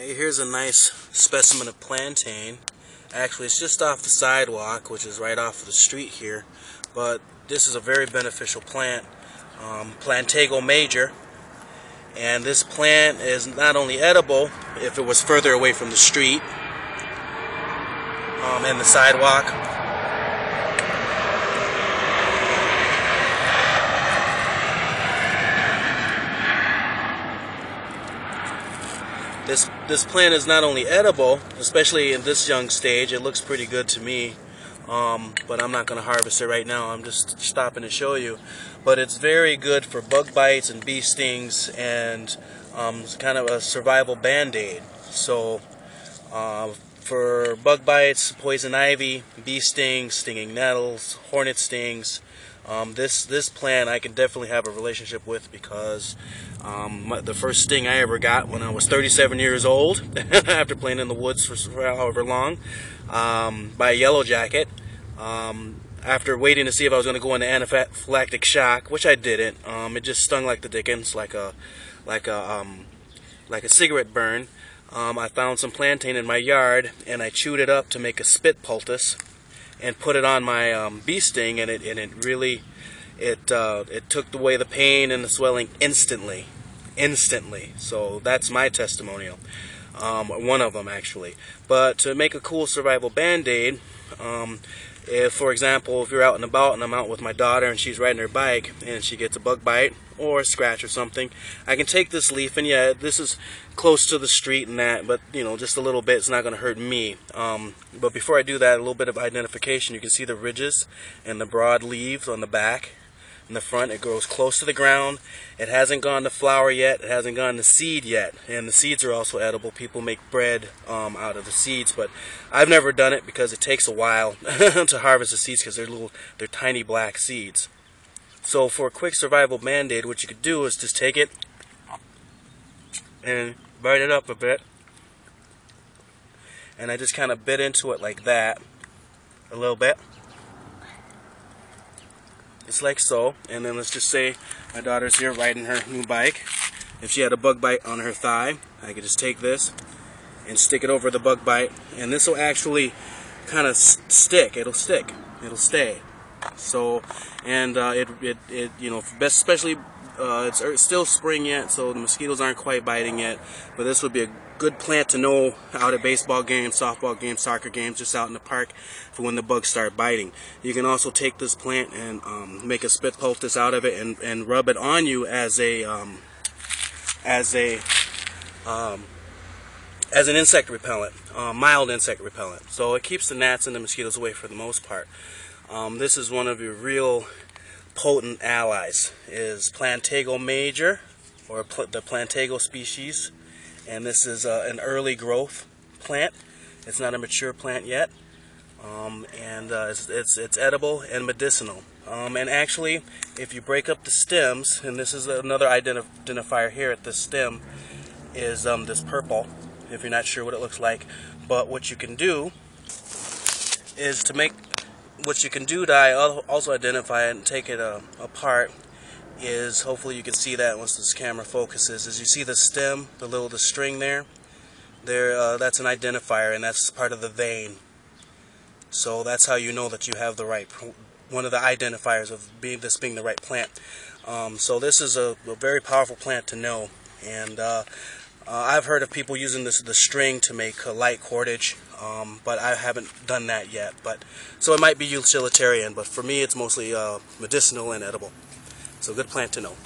Hey, here's a nice specimen of plantain. Actually, it's just off the sidewalk, which is right off of the street here. But this is a very beneficial plant, Plantago major. And this plant is not only edible if it was further away from the street and the sidewalk. This plant is not only edible, especially in this young stage. It looks pretty good to me, but I'm not going to harvest it right now. I'm just stopping to show you. But it's very good for bug bites and bee stings, and it's kind of a survival band-aid. So for bug bites, poison ivy, bee stings, stinging nettles, hornet stings, this plant I can definitely have a relationship with, because the first sting I ever got when I was 37 years old after playing in the woods for however long by a yellow jacket, after waiting to see if I was going to go into anaphylactic shock, which I didn't. It just stung like the dickens, like a cigarette burn. I found some plantain in my yard and I chewed it up to make a spit poultice and put it on my bee sting, and it really took away the pain and the swelling instantly. So that's my testimonial, one of them actually. But to make a cool survival band-aid, if, for example, if you're out and about and I'm out with my daughter and she's riding her bike and she gets a bug bite or a scratch or something, I can take this leaf, and yeah, this is close to the street and that, but you know, just a little bit, it's not going to hurt me. But before I do that, a little bit of identification. You can see the ridges and the broad leaves on the back. In the front, it grows close to the ground. It hasn't gone to flower yet. It hasn't gone to seed yet. And the seeds are also edible. People make bread out of the seeds, but I've never done it because it takes a while to harvest the seeds, because they're tiny black seeds. So for a quick survival band-aid, what you could do is just take it and bite it up a bit. And I just kind of bit into it like that, a little bit. It's like so. And then let's just say my daughter's here riding her new bike. If she had a bug bite on her thigh, I could just take this and stick it over the bug bite, and this will actually kind of stick. It'll stick. It'll stay. So, and you know, especially it's still spring yet, so the mosquitoes aren't quite biting yet. But this would be a good plant to know out at baseball games, softball games, soccer games, just out in the park for when the bugs start biting. You can also take this plant and make a spit poultice out of it and rub it on you as an insect repellent, mild insect repellent. So it keeps the gnats and the mosquitoes away for the most part. This is one of your real potent allies, is Plantago major, or the Plantago species. And this is an early growth plant. It's not a mature plant yet, and it's edible and medicinal. And actually, if you break up the stems, and this is another identifier here at the stem, is this purple, if you're not sure what it looks like. But what you can do is to also identify it and take it apart, is, hopefully you can see that once this camera focuses, is you see the stem, the string there, that's an identifier, and that's part of the vein. So that's how you know that you have the right, one of the identifiers of this being the right plant. So this is a very powerful plant to know, and I've heard of people using the string to make light cordage, but I haven't done that yet. So it might be utilitarian, but for me it's mostly medicinal and edible. So good plant to know.